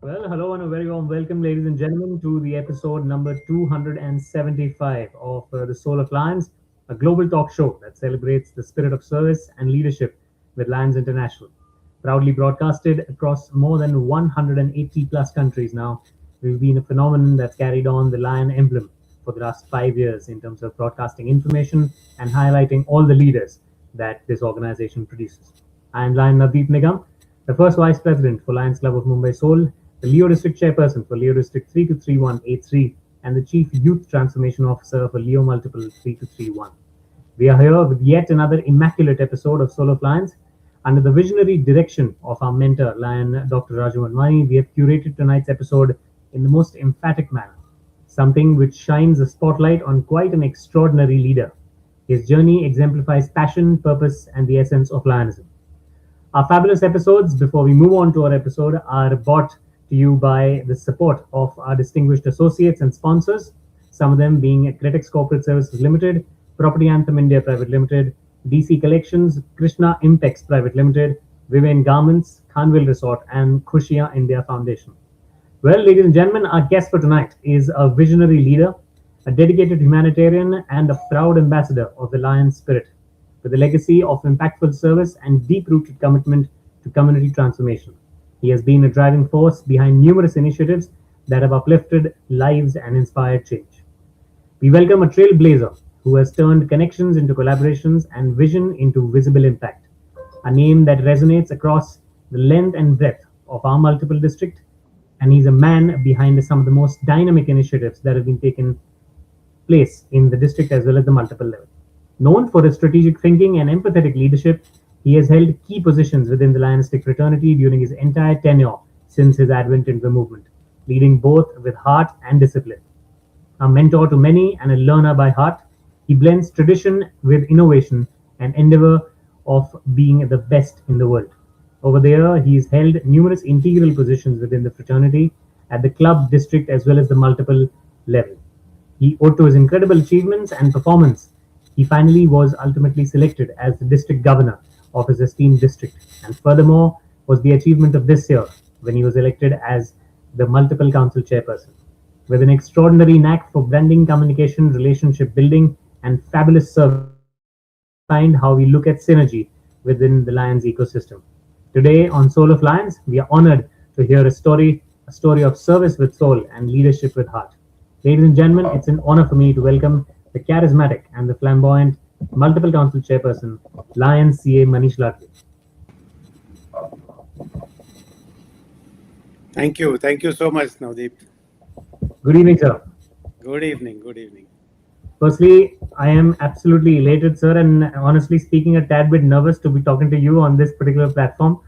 Well, hello and a very warm welcome, ladies and gentlemen, to the episode number 275 of the Soul of Lions, a global talk show that celebrates the spirit of service and leadership with Lions International. Proudly broadcasted across more than 180 plus countries now, we've been a phenomenon that's carried on the lion emblem for the last 5 years in terms of broadcasting information and highlighting all the leaders that this organization produces. I am Lion Navdeep Nigam, the first Vice President for Lions Club of Mumbai Soul, the Leo District Chairperson for Leo District 323183, and the Chief Youth Transformation Officer for Leo Multiple 3231. We are here with yet another immaculate episode of Soul of Lions. Under the visionary direction of our mentor, Lion Dr. Raju Manwani, we have curated tonight's episode in the most emphatic manner, something which shines a spotlight on quite an extraordinary leader. His journey exemplifies passion, purpose, and the essence of Lionism. Our fabulous episodes, before we move on to our episode, are brought to you by the support of our distinguished associates and sponsors, some of them being Critics Corporate Services Limited, Property Anthem India Private Limited, DC Collections, Krishna Impex Private Limited, Vivian Garments, Khanville Resort, and Khushiyan India Foundation. Well, ladies and gentlemen, our guest for tonight is a visionary leader, a dedicated humanitarian, and a proud ambassador of the Lion spirit, with a legacy of impactful service and deep-rooted commitment to community transformation. He has been a driving force behind numerous initiatives that have uplifted lives and inspired change. We welcome a trailblazer who has turned connections into collaborations and vision into visible impact, a name that resonates across the length and breadth of our multiple district, and he's a man behind some of the most dynamic initiatives that have been taken place in the district as well as the multiple level. Known for his strategic thinking and empathetic leadership, he has held key positions within the Lionistic fraternity during his entire tenure since his advent into the movement, leading both with heart and discipline. A mentor to many and a learner by heart, he blends tradition with innovation and endeavor of being the best in the world. Over there, he has held numerous integral positions within the fraternity at the club, district, as well as the multiple level. He owed to his incredible achievements and performance, he finally was ultimately selected as the district governor of his esteemed district, and furthermore was the achievement of this year when he was elected as the multiple council chairperson. With an extraordinary knack for blending communication, relationship building, and fabulous service, find how we look at synergy within the Lions ecosystem. Today on Soul of Lions, we are honored to hear a story of service with soul and leadership with heart. Ladies and gentlemen, it's an honor for me to welcome the charismatic and the flamboyant multiple council chairperson, Lions CA Manish Ladvi. Thank you. Thank you so much, Navdeep. Good evening, sir. Good evening. Good evening. Firstly, I am absolutely elated, sir, and honestly speaking, a tad bit nervous to be talking to you on this particular platform.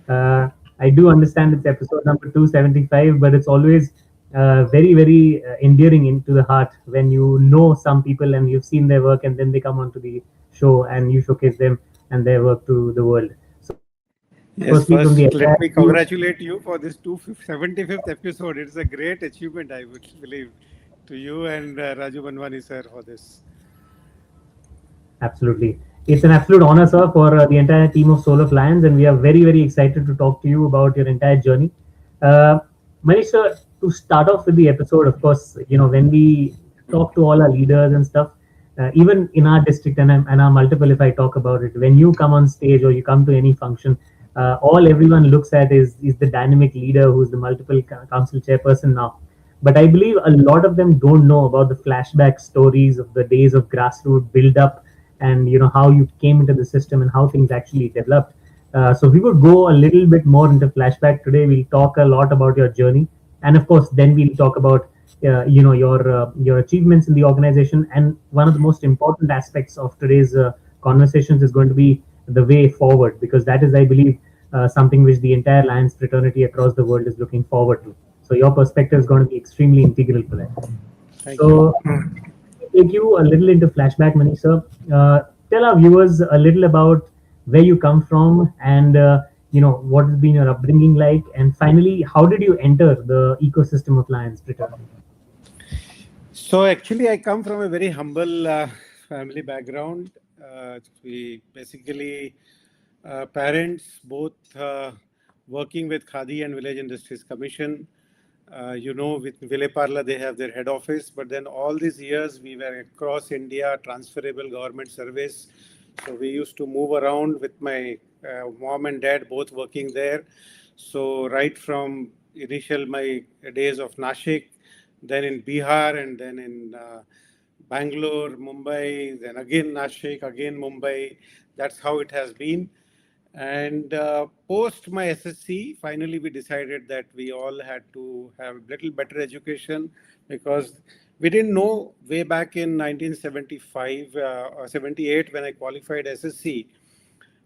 I do understand it's episode number 275, but it's always very, very endearing into the heart when you know some people and you've seen their work and then they come onto the show and you showcase them and their work to the world. So, yes, first, let me congratulate you for this 275th episode. It's a great achievement, I would believe, to you and Raju Manwani, sir, for this. Absolutely. It's an absolute honor, sir, for the entire team of Soul of Lions, and we are very, very excited to talk to you about your entire journey. Manish, sir, to start off with the episode, of course, when we talk to all our leaders and stuff, even in our district and our multiple, if I talk about it, when you come on stage or you come to any function, all everyone looks at is the dynamic leader who's the multiple council chairperson now. But I believe a lot of them don't know about the flashback stories of the days of grassroots build up and how you came into the system and how things actually developed. So we would go a little bit more into flashback today. We'll talk a lot about your journey, and of course, then we'll talk about your achievements in the organization. And one of the most important aspects of today's conversations is going to be the way forward, because that is, I believe, something which the entire Lions fraternity across the world is looking forward to. So your perspective is going to be extremely integral for that. Thank you. Take you a little into flashback, Manish sir. Tell our viewers a little about where you come from and what has been your upbringing like, and finally, how did you enter the ecosystem of Lions fraternity? So actually, I come from a very humble family background. We basically parents both working with Khadi and Village Industries Commission. With Vile Parla, they have their head office, but then all these years we were across India, transferable government service. So we used to move around with my mom and dad both working there. So right from initial my days of Nashik, then in Bihar, and then in Bangalore, Mumbai, then again Nashik, again Mumbai. That's how it has been. And post my SSC, finally we decided that we all had to have a little better education, because we didn't know way back in 1975 or 78 when I qualified SSC.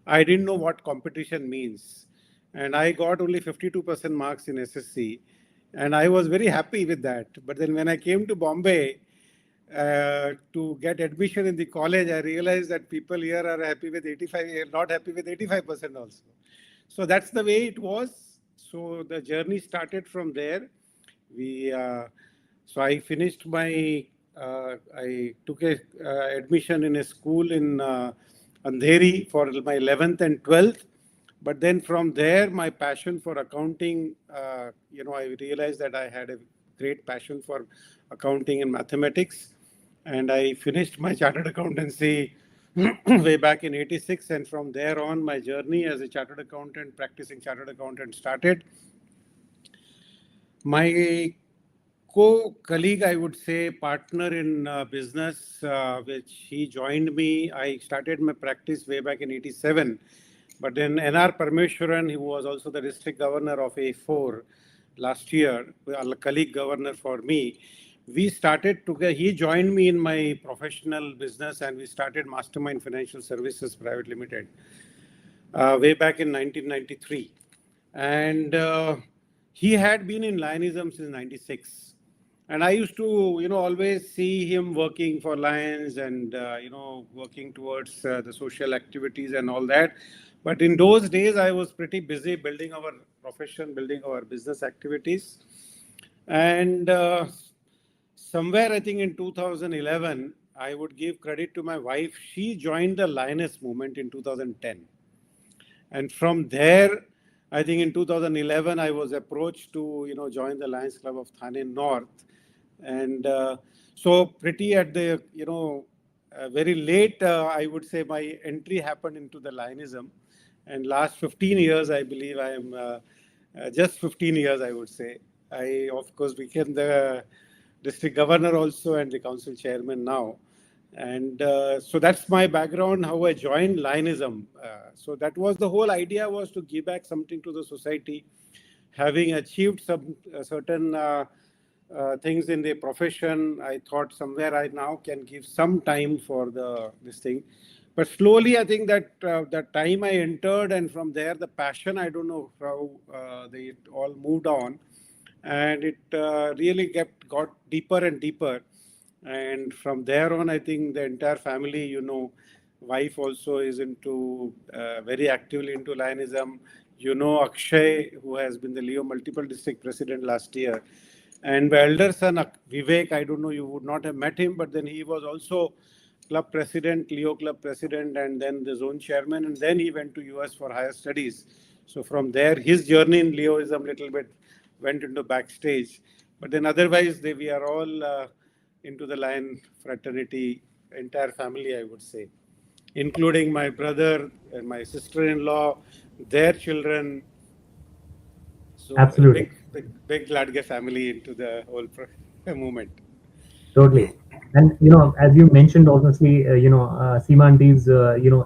I didn't know what competition means. And I got only 52% marks in SSC. And I was very happy with that. But then when I came to Bombay to get admission in the college, I realized that people here are happy with 85, not happy with 85% also. So that's the way it was. So the journey started from there. We so I finished my I took a admission in a school in Andheri for my 11th and 12th. But then from there, my passion for accounting, I realized that I had a great passion for accounting and mathematics. And I finished my chartered accountancy way back in 86. And from there on, my journey as a chartered accountant, practicing chartered accountant started. My co-colleague, I would say, partner in business, which he joined me. I started my practice way back in 87. But then N.R. Parmeshwaran, who was also the district governor of A4 last year, a colleague governor for me, we started together. He joined me in my professional business, and we started Mastermind Financial Services Private Limited way back in 1993. And he had been in Lionism since 96. And I used to, always see him working for Lions and, working towards the social activities and all that. But in those days, I was pretty busy building our profession, building our business activities. And somewhere, I think in 2011, I would give credit to my wife. She joined the Lioness movement in 2010. And from there, I think in 2011, I was approached to, join the Lions Club of Thane North. And so pretty at the, very late, I would say my entry happened into the Lionism. And last 15 years, I believe I am just 15 years, I would say. I, of course, became the district governor also and the council chairman now. And so that's my background, how I joined Lionism. So that was the whole idea, was to give back something to the society, having achieved some certain things in the profession. I thought somewhere I now can give some time for this thing. But slowly, I think that the time I entered, and from there, the passion, I don't know how they all moved on. And it really got deeper and deeper. And from there on, I think the entire family, wife also is into very actively into Lionism. Akshay, who has been the Leo multiple district president last year. And my elder son, Vivek, I don't know, you would not have met him, but then he was also club president, Leo club president, and then the zone chairman. And then he went to US for higher studies. So from there, his journey in Leoism little bit went into backstage. But then otherwise, we are all into the Lion fraternity, entire family, I would say, including my brother and my sister-in-law, their children. So Absolutely. big Ladge family into the whole movement. Totally. And, as you mentioned, obviously, Seema Auntie's,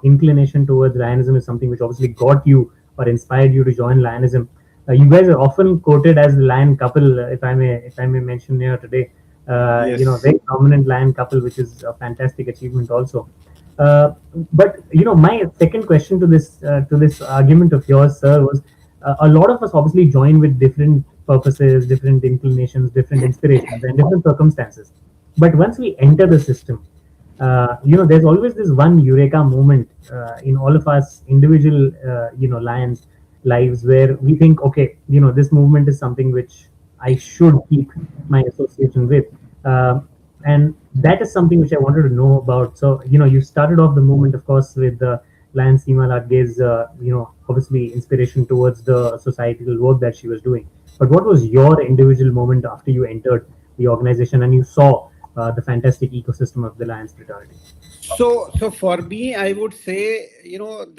inclination towards Lionism is something which obviously got you or inspired you to join Lionism. You guys are often quoted as the Lion couple, if I may mention here today. Yes. Very prominent Lion couple, which is a fantastic achievement also. But my second question to this argument of yours, sir, was a lot of us obviously join with different purposes, different inclinations, different inspirations, and different circumstances. But once we enter the system, there's always this one eureka moment in all of us individual, Lions lives, where we think, okay, this movement is something which I should keep my association with. And that is something which I wanted to know about. So, you started off the movement, of course, with the Lion Seema Ladge's, obviously inspiration towards the societal work that she was doing. But what was your individual moment after you entered the organization and you saw the fantastic ecosystem of the Lions fraternity? So for me, I would say,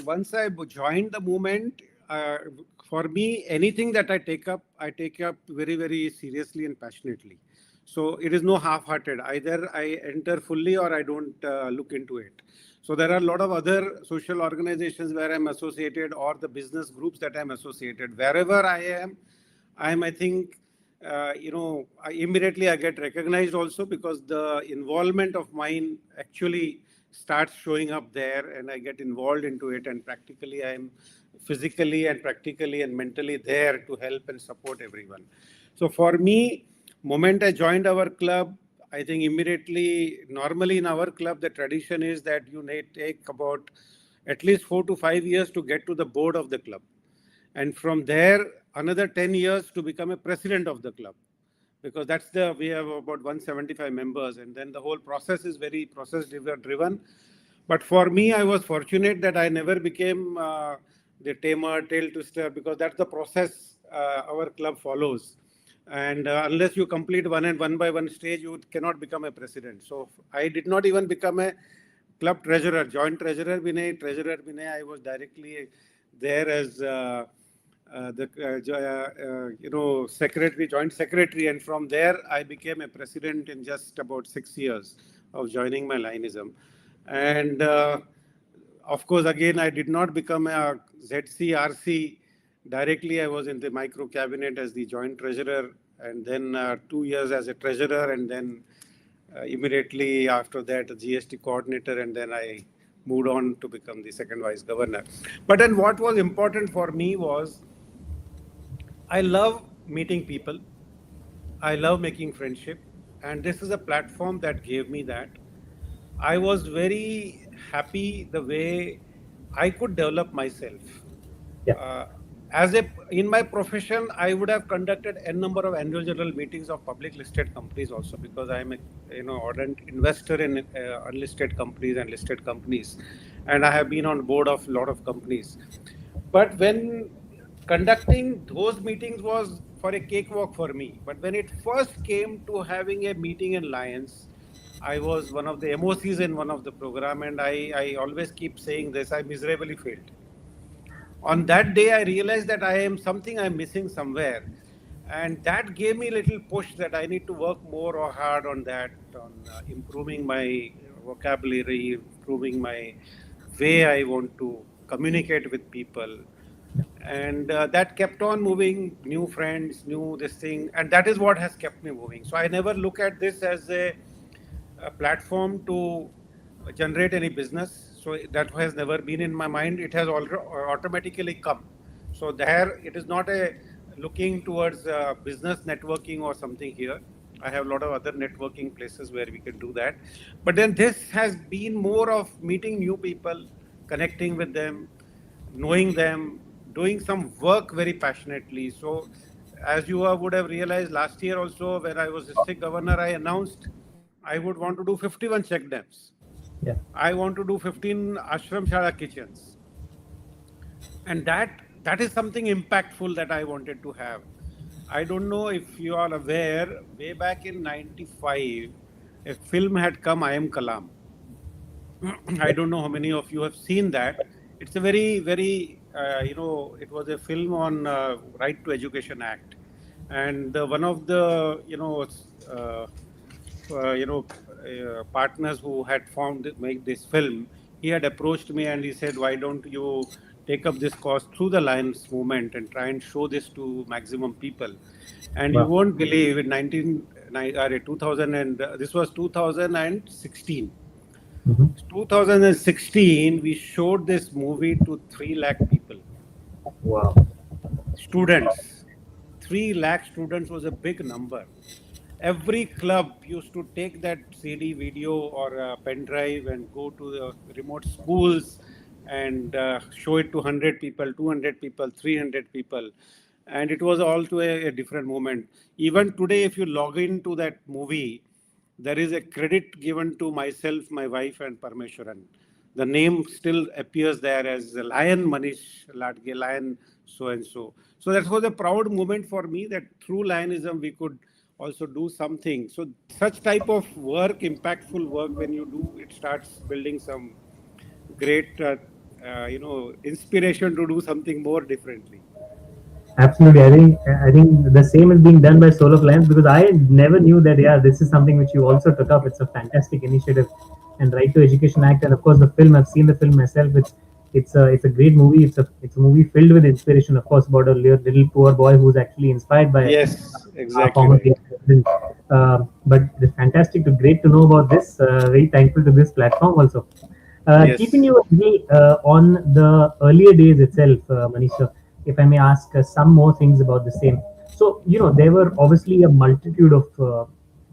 once I joined the movement, for me, anything that I take up very, very seriously and passionately. So it is no half-hearted. Either I enter fully or I don't look into it. So there are a lot of other social organizations where I'm associated, or the business groups that I'm associated. Wherever I think, immediately I get recognized also, because the involvement of mine actually starts showing up there, and I get involved into it, and practically I'm physically and practically and mentally there to help and support everyone. So for me, moment I joined our club, I think immediately, normally in our club, the tradition is that you may take about at least 4 to 5 years to get to the board of the club. And from there, another 10 years to become a president of the club, because we have about 175 members, and then the whole process is very process driven. But for me, I was fortunate that I never became the tamer, tail twister, because that's the process our club follows. And unless you complete one by one stage, you cannot become a president. So I did not even become a club treasurer, joint treasurer, treasurer Binay. I was directly there as secretary, joint secretary, and from there I became a president in just about 6 years of joining my Lionism. And of course, again, I did not become a ZCRC directly. I was in the micro cabinet as the joint treasurer, and then 2 years as a treasurer, and then immediately after that, a GST coordinator, and then I moved on to become the second vice governor. But then what was important for me was, I love meeting people. I love making friendship. And this is a platform that gave me that. I was very happy the way I could develop myself. Yeah, Uh, in my profession, I would have conducted n number of annual general meetings of public listed companies also, because I am a ardent investor in unlisted companies and listed companies, and I have been on board of a lot of companies. But when conducting those meetings was for a cakewalk for me, but when it first came to having a meeting in Lions, I was one of the MOCs in one of the program, and I always keep saying this: I miserably failed. On that day, I realized that I'm missing somewhere, and that gave me a little push that I need to work more or hard on that, on improving my vocabulary, improving my way I want to communicate with people. And that kept on moving, new friends, new this thing, and that is what has kept me moving. So I never look at this as a platform to generate any business. So that has never been in my mind. It has automatically come. So there, it is not a looking towards business networking or something here. I have a lot of other networking places where we can do that. But then this has been more of meeting new people, connecting with them, knowing them, doing some work very passionately. So as you would have realized last year also, when I was district governor, I announced I would want to do 51 check dams. yeah, I want to do 15 ashram shala kitchens. And that is something impactful that I wanted to have. I don't know if you are aware, way back in 95, a film had come, I Am Kalam. I yeah, don't know how many of you have seen that. It's a very, very, it was a film on Right to Education Act. And one of the, partners who had make this film, he had approached me and he said, "Why don't you take up this cause through the Lions movement and try and show this to maximum people?" And you wow, won't believe, in 2000, and this was 2016. hmm, 2016, we showed this movie to 3 lakh people, wow, students. 3 lakh students was a big number. Every club used to take that CD video or a pen drive and go to the remote schools and show it to 100 people, 200 people, 300 people. And it was all to a different moment. Even today, if you log into that movie, there is a credit given to myself, my wife, and Parmeshwaran. the name still appears there as Lion Manish Ladge, Lion so and so. So that was a proud moment for me that through Lionism we could also do something. So such type of work, impactful work, when you do, it starts building some great, inspiration to do something more differently. Absolutely. I think the same is being done by Soul of Lions because I never knew that. Yeah, this is something which you also took up. It's a fantastic initiative, and Right to Education Act, and of course the film. I've seen the film myself. It's a great movie. It's a movie filled with inspiration. Of course, about a little poor boy who's actually inspired by Yes, our exactly former right. president. But it's fantastic to great to know about this. Very thankful to this platform also. Keeping Yes. you a little on the earlier days itself, Manisha, if I may ask some more things about the same. So, there were obviously a multitude of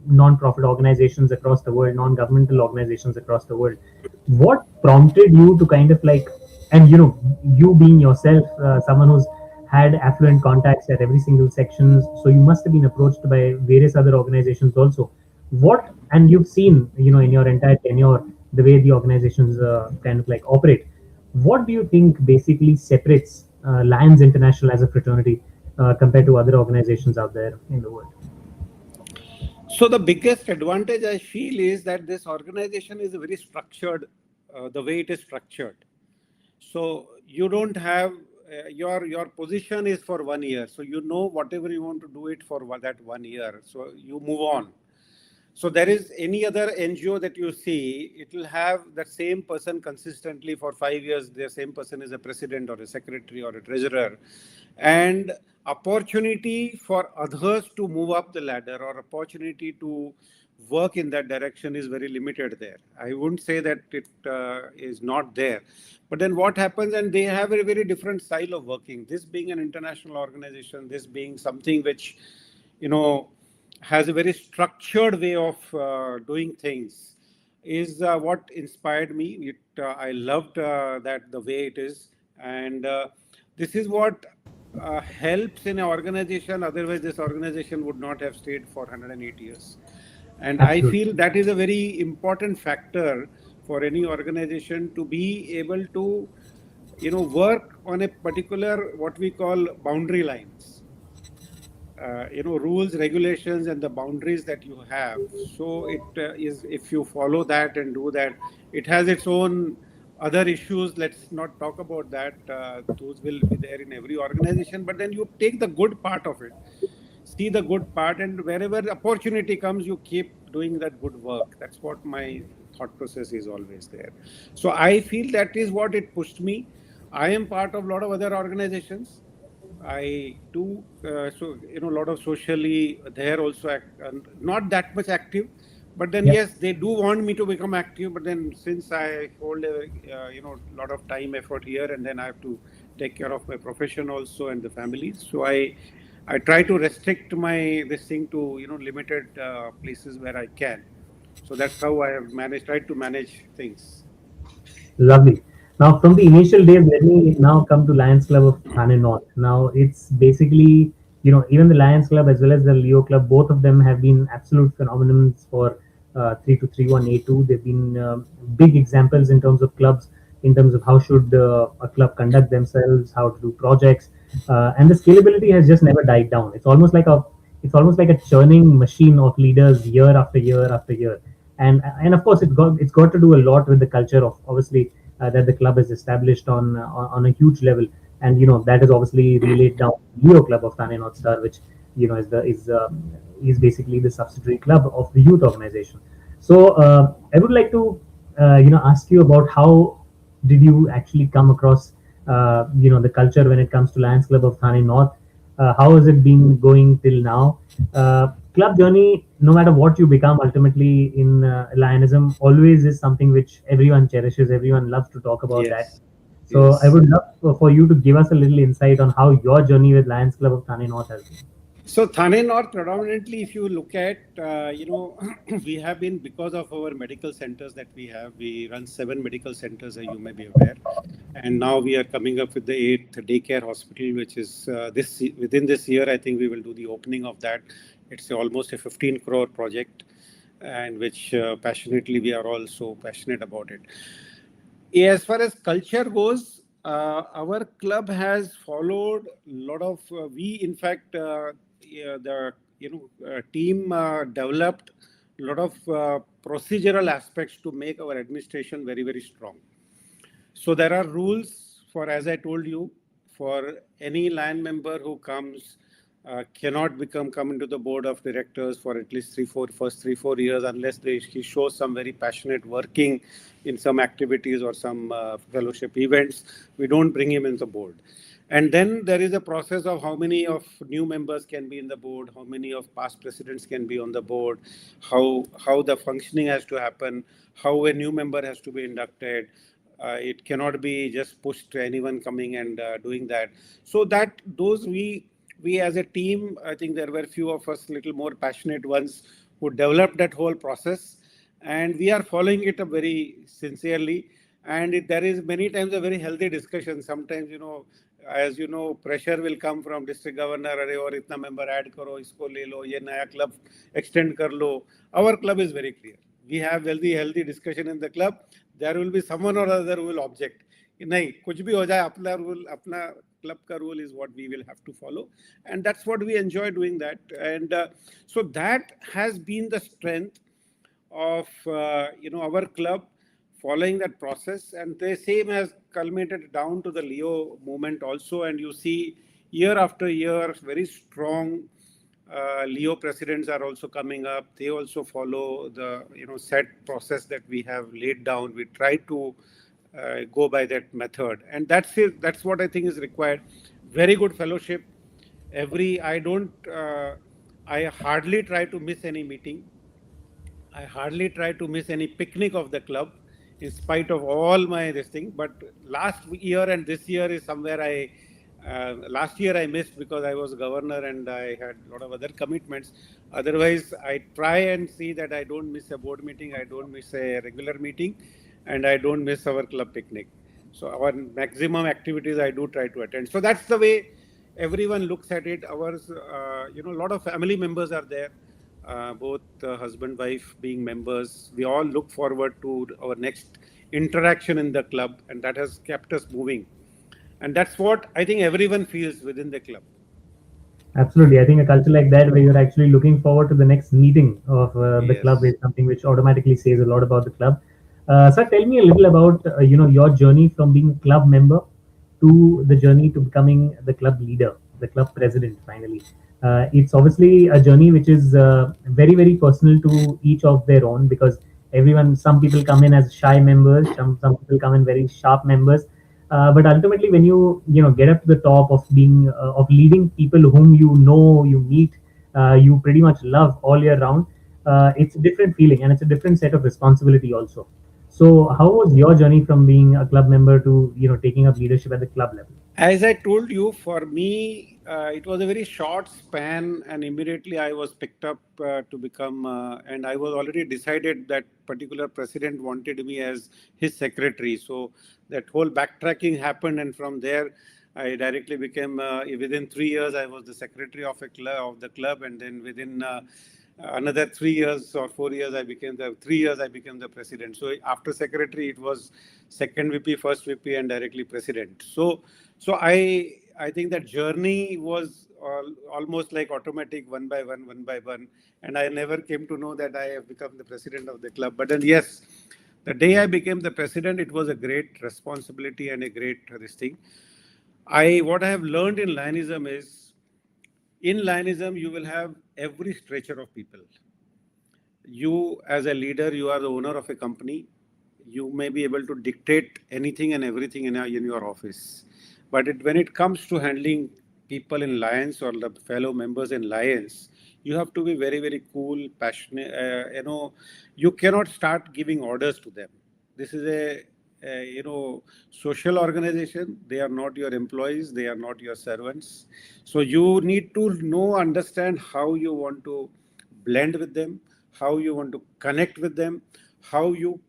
non-profit organizations across the world, non-governmental organizations across the world. What prompted you to kind of like, and you being yourself someone who's had affluent contacts at every single section, so you must have been approached by various other organizations also. What, and you've seen, in your entire tenure, the way the organizations kind of like operate. What do you think basically separates Lions International as a fraternity compared to other organizations out there in the world? So the biggest advantage I feel is that this organization is very structured, the way it is structured. So you don't have your position is for 1 year. So you know whatever you want to do it for that 1 year. So you move on. So there is any other NGO that you see, it will have the same person consistently for 5 years. The same person is a president or a secretary or a treasurer, and opportunity for others to move up the ladder or opportunity to work in that direction is very limited there. I wouldn't say that it is not there, but then what happens, and they have a very different style of working. This being an international organization, this being something which, you know, has a very structured way of doing things is what inspired me. I loved that the way it is, and this is what helps in an organization. Otherwise, this organization would not have stayed for 108 years. And I Absolutely. feel that is a very important factor for any organization to be able to, work on a particular what we call boundary lines, rules, regulations, and the boundaries that you have. So it is, if you follow that and do that, it has its own other issues. Let's not talk about that. Those will be there in every organization. But then you take the good part of it, see the good part, and wherever opportunity comes, you keep doing that good work. That's what my thought process is always there. So I feel that is what it pushed me. I am part of a lot of other organizations. I do, a lot of socially there also, not that much active, but then Yep. yes, they do want me to become active. But then since I hold a, lot of time, effort here, and then I have to take care of my profession also and the family. So I try to restrict my this thing to, limited places where I can. So that's how I have managed, tried to manage things. Lovely. Now, from the initial days, let me now come to Lions Club of Thane North. Now, it's basically, even the Lions Club as well as the Leo Club, both of them have been absolute phenomenons for 3231A2. They've been big examples in terms of clubs, in terms of how should a club conduct themselves, how to do projects, and the scalability has just never died down. It's almost like a churning machine of leaders year after year after year, and of course it's got to do a lot with the culture of obviously that the club has established on a huge level, and that is obviously relayed down to Leo Club of Thane North Star, which is basically the subsidiary club of the youth organization. So I would like to ask you about how did you actually come across the culture when it comes to Lions Club of Thane North. How has it been going till now? Club journey, no matter what you become ultimately in Lionism, always is something which everyone cherishes. Everyone loves to talk about that. Yes. So I Yes. would love for you to give us a little insight on how your journey with Lions Club of Thane North has been. So Thane North, predominantly, if you look at, we have been, because of our medical centers that we run 7 medical centers, as you may be aware. And now we are coming up with the 8th daycare hospital, which is within this year, I think we will do the opening of that. It's almost a 15 crore project, and which passionately we are all so passionate about it. Yeah, as far as culture goes, our club has followed a lot of. We, in fact, yeah, the team developed a lot of procedural aspects to make our administration very very strong. So there are rules for, as I told you, for any line member who comes, cannot come into the board of directors for at least first 3 4 years unless he shows some very passionate working in some activities or some fellowship events. We don't bring him in the board. And then there is a process of how many of new members can be in the board, how many of past presidents can be on the board, how the functioning has to happen, how a new member has to be inducted. It cannot be just pushed to anyone coming and doing that. So that those we as a team, I think there were few of us little more passionate ones who developed that whole process, and we are following it up very sincerely. And there is many times a very healthy discussion. Sometimes, as you know, pressure will come from district governor, अरे और इतना member add करो, इसको ले लो, ये नया club extend कर लो. Our club is very clear. We have healthy discussion in the club. There will be someone or other who will object. नहीं, कुछ भी हो जाए, अपना rule, अपना club का rule is what we will have to follow, and that's what we enjoy doing that. And so that has been the strength of our club, following that process, and the same has culminated down to the Leo movement also. And you see year after year very strong Leo presidents are also coming up. They also follow the set process that we have laid down. We try to go by that method, and that's it. That's what I think is required. Very good fellowship. I hardly try to miss any meeting. I hardly try to miss any picnic of the club, in spite of all my this thing. But last year and this year is somewhere last year I missed because I was governor and I had a lot of other commitments. Otherwise, I try and see that I don't miss a board meeting, I don't miss a regular meeting, and I don't miss our club picnic. So our maximum activities I do try to attend. So that's the way everyone looks at it. Ours, a lot of family members are there, both husband, wife being members. We all look forward to our next interaction in the club, and that has kept us moving. And that's what I think everyone feels within the club. Absolutely. I think a culture like that, where you're actually looking forward to the next meeting of the club, Yes. is something which automatically says a lot about the club. Sir, tell me a little about your journey from being a club member to the journey to becoming the club leader, the club president. Finally, it's obviously a journey which is very very personal to each of their own, because some people come in as shy members, some people come in very sharp members, but ultimately, when you get up to the top of being of leading people whom you meet, you pretty much love all year round. It's a different feeling, and it's a different set of responsibility also. So, how was your journey from being a club member to taking up leadership at the club level? As I told you, for me, it was a very short span, and immediately I was picked up to become, and I was already decided that particular president wanted me as his secretary. So that whole backtracking happened, and from there, I directly became. Within 3 years, I was the secretary of the club, and then within another 3 years or 4 years, I became the 3 years I became the president. So after secretary, it was second VP, first VP, and directly president. So I think that journey was almost like automatic, one by one, and I never came to know that I have become the president of the club. But then yes, the day I became the president, it was a great responsibility and a great this thing. What I have learned in Lionism is, in Lionism you will have every stretcher of people. You as a leader, you are the owner of a company. You may be able to dictate anything and everything in your office, but when it comes to handling people in Lions or the fellow members in Lions, you have to be very very cool, passionate. You cannot start giving orders to them. This is a social organization. They are not your employees, they are not your servants. So you need to understand how you want to blend with them, how you want to connect with them, how you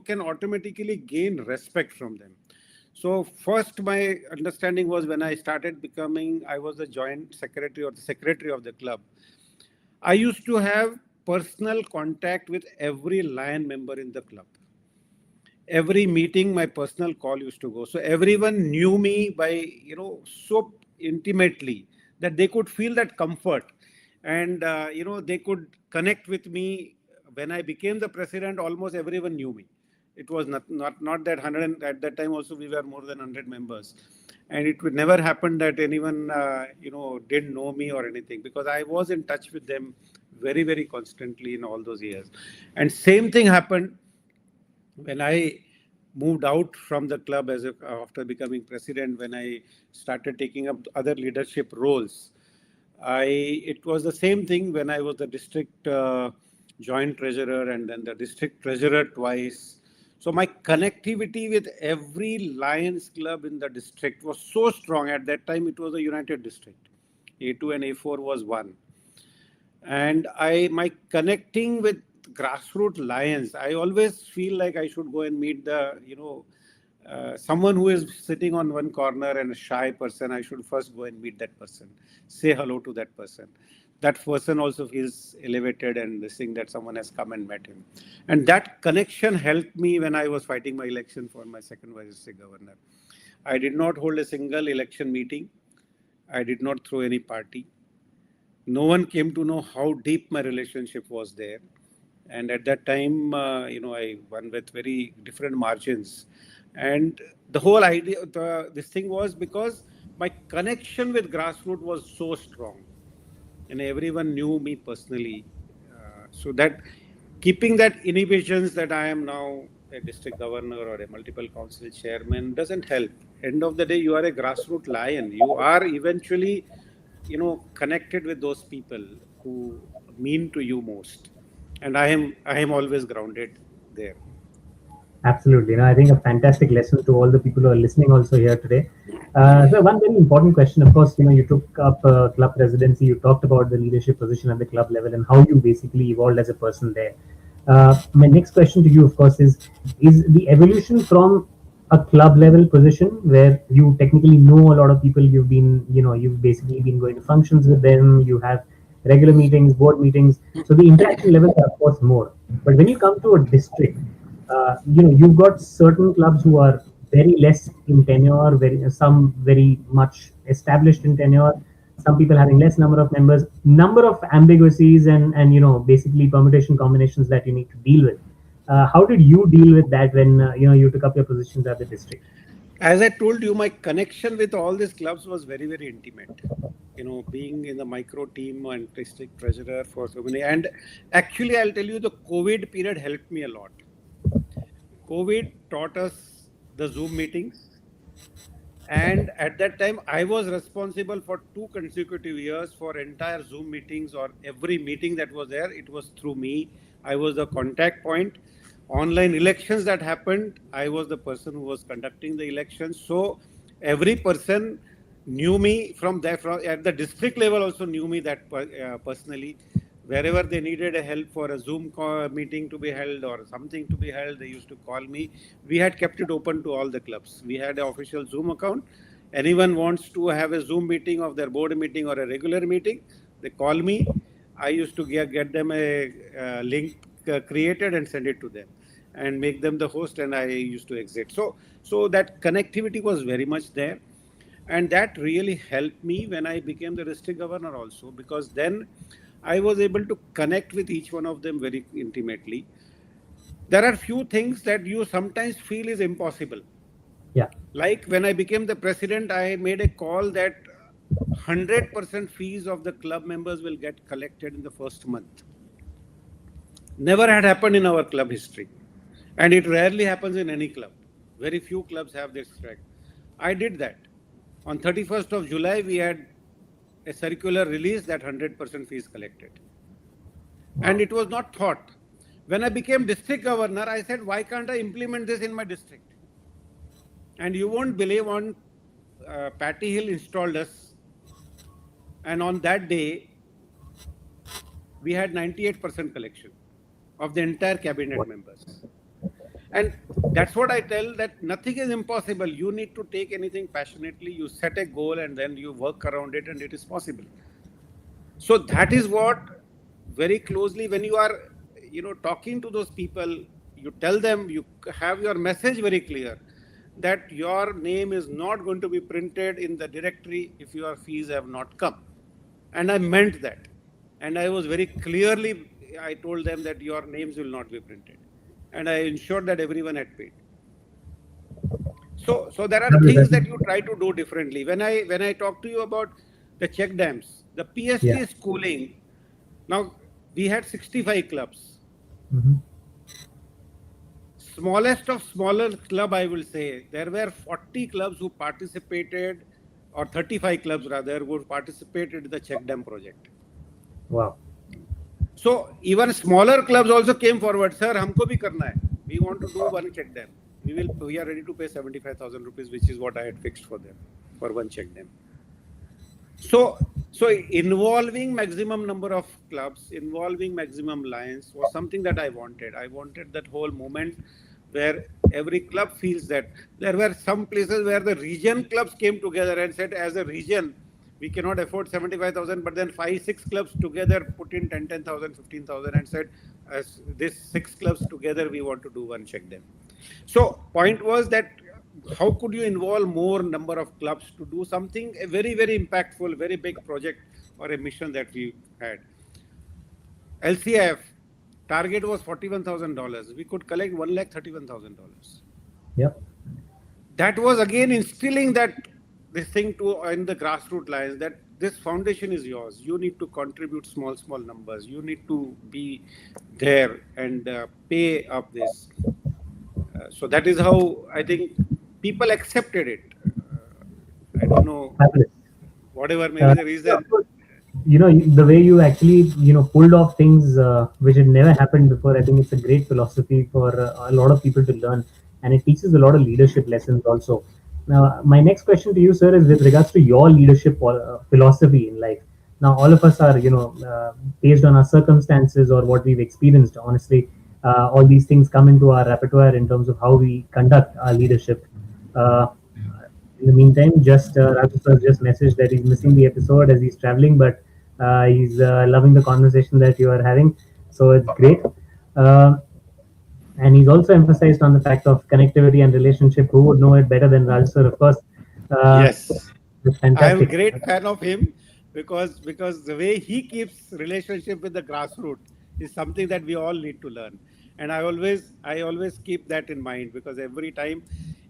can automatically gain respect from them. So first, my understanding was, when I started becoming, I was the joint secretary or the secretary of the club, I used to have personal contact with every Lion member in the club. every meeting, my personal call used to go. So everyone knew me by, so intimately that they could feel that comfort, and, they could connect with me. When I became the president, almost everyone knew me. It was not that 100, at that time also we were more than 100 members. And it would never happen that anyone, didn't know me or anything, because I was in touch with them very, very constantly in all those years. And same thing happened when I moved out from the club after becoming president. When I started taking up other leadership roles, it was the same thing when I was the district joint treasurer and then the district treasurer twice. So my connectivity with every Lions club in the district was so strong. At that time, it was a united district. A2 and A4 was one. And my connecting with grassroots Lions, I always feel like I should go and meet someone who is sitting on one corner and a shy person. I should first go and meet that person, say hello to that person. That person also feels elevated and this thing that someone has come and met him. And that connection helped me when I was fighting my election for my second vice district governor. I did not hold a single election meeting. I did not throw any party. No one came to know how deep my relationship was there. And at that time, I won with very different margins. And the whole idea, this thing was because my connection with grassroots was so strong, and everyone knew me personally. So that keeping that inhibitions that I am now a district governor or a multiple council chairman doesn't help. End of the day, you are a grassroots lion. You are eventually, connected with those people who mean to you most. And I am always grounded there. Absolutely. I think a fantastic lesson to all the people who are listening also here today. So one very important question, of course, you took up club presidency, you talked about the leadership position at the club level and how you basically evolved as a person there. My next question to you, of course, is the evolution from a club level position where you technically know a lot of people, you've basically been going to functions with them, you have regular meetings, board meetings, so the interaction levels are of course more. But when you come to a district, you've got certain clubs who are very less in tenure, some very much established in tenure, some people having less number of members, number of ambiguities and basically permutation combinations that you need to deal with. How did you deal with that when you took up your positions at the district? As I told you, my connection with all these clubs was very, very intimate. Being in the micro team and district treasurer for so many. And actually, I'll tell you, the COVID period helped me a lot. COVID taught us the Zoom meetings. And at that time, I was responsible for 2 consecutive years for entire Zoom meetings, or every meeting that was there. It was through me. I was the contact point. Online elections that happened, I was the person who was conducting the elections. So every person knew me from there. At the district level also knew me that personally. Wherever they needed a help for a Zoom meeting to be held or something to be held, they used to call me. We had kept it open to all the clubs. We had an official Zoom account. Anyone wants to have a Zoom meeting of their board meeting or a regular meeting, they call me. I used to get them a link created and send it to them and make them the host, and I used to exit. So that connectivity was very much there. And that really helped me when I became the district governor also, because then I was able to connect with each one of them very intimately. There are few things that you sometimes feel is impossible. Yeah. Like when I became the president, I made a call that 100% fees of the club members will get collected in the first month. Never had happened in our club history. And it rarely happens in any club. Very few clubs have this track. I did that. On 31st of July, we had a circular release that 100% fees collected. And it was not thought. When I became district governor, I said, why can't I implement this in my district? And you won't believe, on Patty Hill installed us. And on that day, we had 98% collection of the entire cabinet members. And that's what I tell, that nothing is impossible. You need to take anything passionately. You set a goal and then you work around it, and it is possible. So that is what very closely when you are, talking to those people, you tell them, you have your message very clear that your name is not going to be printed in the directory if your fees have not come. And I meant that. And I was very clearly, I told them that your names will not be printed. And I ensured that everyone had paid. So there are things that you try to do differently. When I talk to you about the check dams, the Yeah. PST schooling, now we had 65 clubs. Mhm. Smallest of smaller club, I will say, there were 40 clubs who participated, or 35 clubs rather, who participated in the check dam project. Wow. So even smaller clubs also came forward. Sir, हमको भी करना है. We want to do one check dam. We are ready to pay 75,000 rupees, which is what I had fixed for them for one check dam. So involving maximum number of clubs, involving maximum lions was something that I wanted. I wanted that whole moment where every club feels that. There were some places where the region clubs came together and said, as a region, we cannot afford 75,000, but then 5-6 clubs together put in 10,000, 15,000 and said, as this 6 clubs together, we want to do one check dam. So point was that how could you involve more number of clubs to do something a very, very impactful, very big project or a mission that we had. LCIF target was $41,000. We could collect $131,000. Yep. That was again instilling that this thing to in the grassroots lines that this foundation is yours. You need to contribute small numbers. You need to be there and pay up this. So that is how I think people accepted it. I don't know, Fabulous. whatever may Uh, be the reason. of course, the way you actually pulled off things which had never happened before. I think it's a great philosophy for a lot of people to learn, and it teaches a lot of leadership lessons also. Now, my next question to you, sir, is with regards to your leadership philosophy in life. Now, all of us are based on our circumstances or what we've experienced. Honestly, all these things come into our repertoire in terms of how we conduct our leadership. uh, in the meantime, just Raju sir just messaged that he's missing the episode as he's traveling, but he's loving the conversation that you are having. So it's great. Uh, and he's also emphasized on the fact of connectivity and relationship. Who would know it better than Raju sir, of course? Uh, Yes, it's I am a fantastic. great fan of him because the way he keeps relationship with the grassroots is something that we all need to learn. And I always keep that in mind because every time,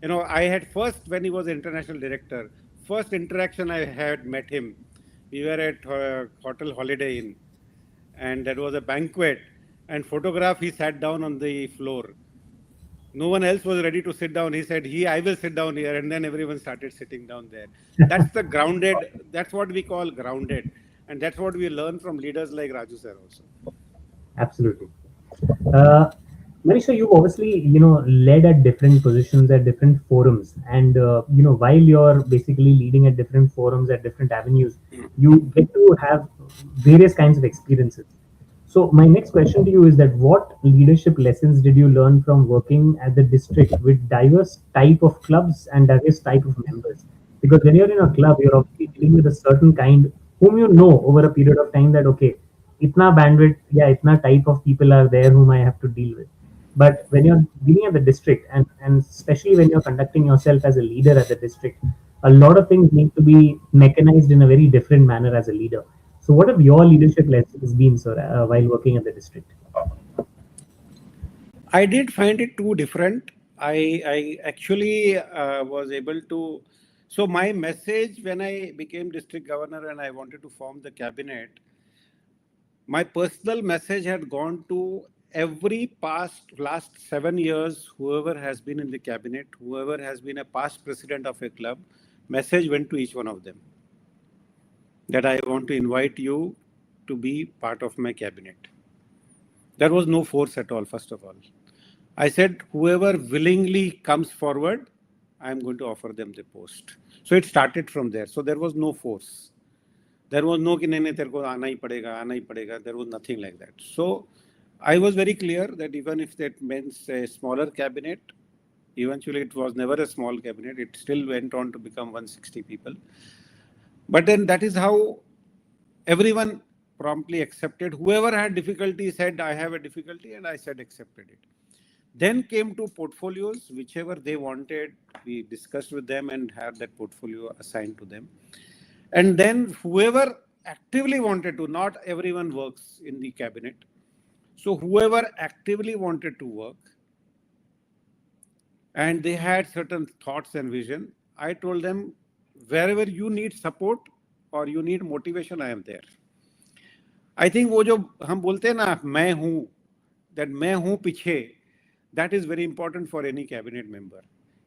I had first when he was international director, first interaction I had met him. We were at Hotel Holiday Inn, and there was a banquet. And photograph, he sat down on the floor. No one else was ready to sit down. He said, I will sit down here. And then everyone started sitting down there. That's the grounded, that's what we call grounded. And that's what we learn from leaders like Raju sir also. Absolutely. Uh, Manisha, you've obviously, led at different positions at different forums, and while you're basically leading at different forums at different avenues, you get to have various kinds of experiences. So my next question to you is that what leadership lessons did you learn from working at the district with diverse type of clubs and diverse type of members? Because when you're in a club, you're obviously dealing with a certain kind whom you know over a period of time that okay, itna bandwidth, yeah, itna type of people are there whom I have to deal with. But when you're dealing at the district, and especially when you're conducting yourself as a leader at the district, a lot of things need to be mechanized in a very different manner as a leader. So, what have your leadership lessons been, sir, while working at the district? I did find it too different. I actually was able to. So, my message when I became district governor and I wanted to form the cabinet, my personal message had gone to every last 7 years, whoever has been in the cabinet, whoever has been a past president of a club, message went to each one of them that I want to invite you to be part of my cabinet. There was no force at all, first of all. I said, whoever willingly comes forward, I'm going to offer them the post. So it started from there. So there was no force. There was no कि नहीं नहीं तेरे को आना ही पड़ेगा. There was nothing like that. So I was very clear that even if that means a smaller cabinet, eventually it was never a small cabinet. It still went on to become 160 people. But then that is how everyone promptly accepted. Whoever had difficulty said, I have a difficulty, and I said accepted it. Then came to portfolios, whichever they wanted, we discussed with them and had that portfolio assigned to them. And then whoever actively wanted to, not everyone works in the cabinet. So whoever actively wanted to work and they had certain thoughts and vision, I told them, wherever you need support or you need motivation, I am there. I think वो जो हम बोलते हैं ना मैं हूँ, that मैं हूँ पीछे, that is very important for any cabinet member.